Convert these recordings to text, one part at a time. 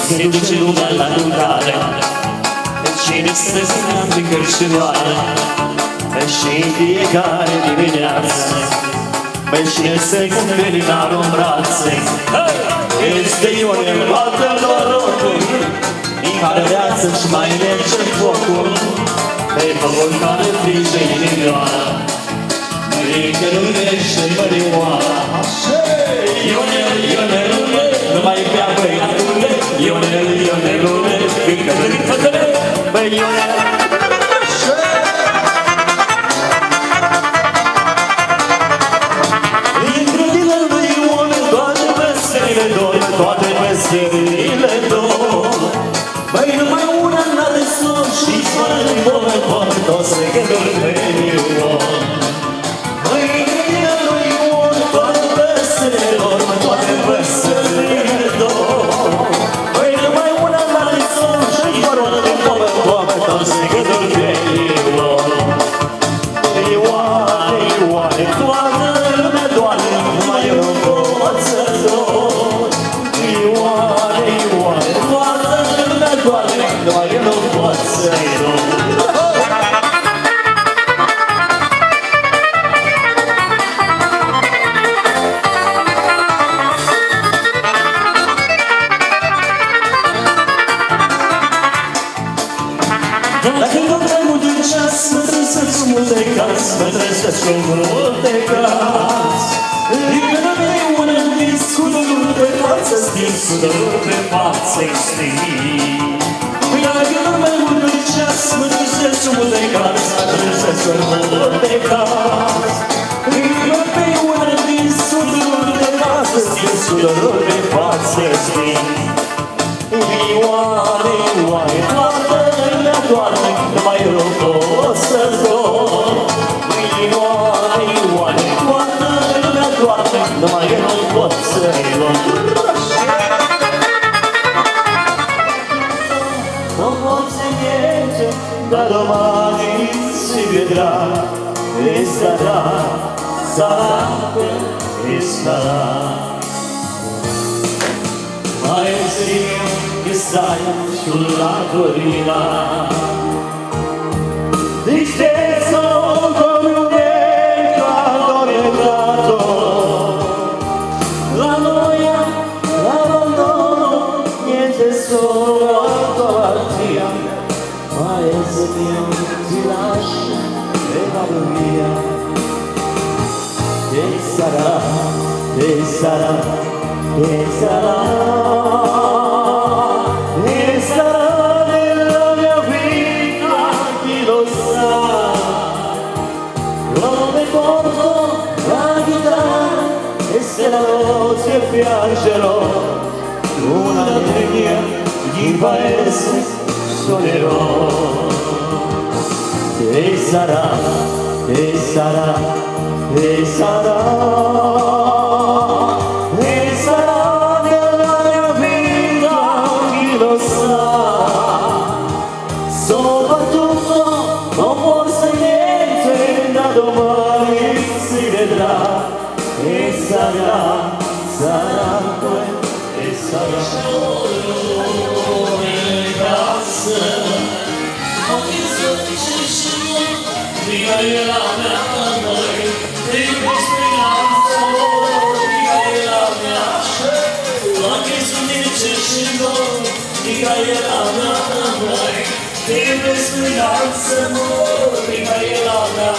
Se duce lumea la lucrare, cine stă zi-neam din cărșunoare, și în fiecare dimineață, cine se cumperi în în brațe, este Ionel, toată norocul, din care viață-și mai merge focul, pe pământ care frige inimioara, mărică lumește mărioara. Ionel, Ionelule, nu mai bea băiatule, Ionel, Ionelule, fiindcă tării fătăle, băi Ionel. Toate meserile dor, băi, numai una n-are son și-i fără de bol, tot se gândul pe Ion. Băi, numai lui Ion, toate meserile dor, toate meserile dor, băi, numai una n-are son și-i fără de bol, tot se gândul pe Ion. Ioane, Ioane, toată lumea doare, numai eu nu pot să dor. Doar eu nu pot să-i dor. Dacă nu mai mult în ceas, mă trezesc cu multe caz, mă trezesc cu multe caz. Încă nu mi-e una întins cu dorul pe față, stins cu dorul pe față, stins. Dacă nu mai mult în ceas, mă trezesc cu multe caz, mă trezesc cu multe caz. Încă mi-e una întins cu dorul pe față, stins cu dorul pe față, stins. Ioane, Ioane, toată lumea doarme, numai eu nu pot să dor. Ioane, Ioane, toată lumea doarme, numai eu nu pot să-i dor. Nu pot să niente, dar domani si vedrà, e sarà, sarà, e sarà. Paese mio che stai sulla collina, disteso come un vento addormentato, la noia, l'abbandono, niente solo la tua malattia. Paese mio ti lascia e vado via, e sarà, e sarà, e sarà, e sarà nella mia vita, chi lo sa. Come porto la chitarra e se la notte piangerò, una legna di paese suonerò. E sarà, e sarà, e sarà. Soprattutto non forse niente da domani si vedrà e sarà, sarà e sarà. Trebuie să-i să mori, mai e la mea.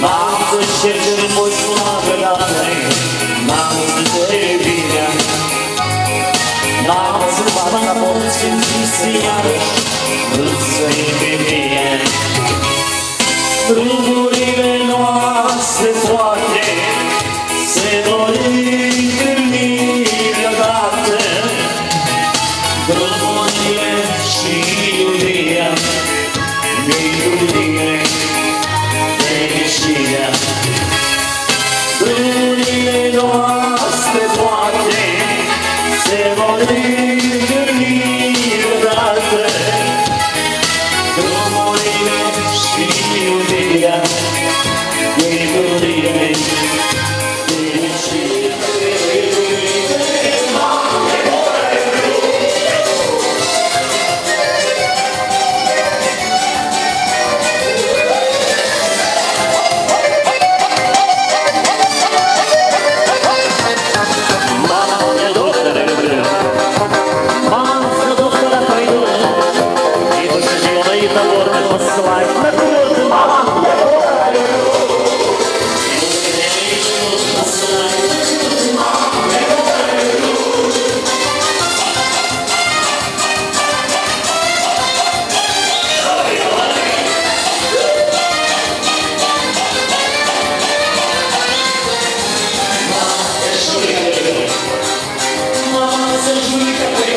Mamă, ce frumos sună la noi, mamă, ce bine. Mamă, să fac la porți în iarăși, посылай на курорт, мама, я говорю. Мама, зажги,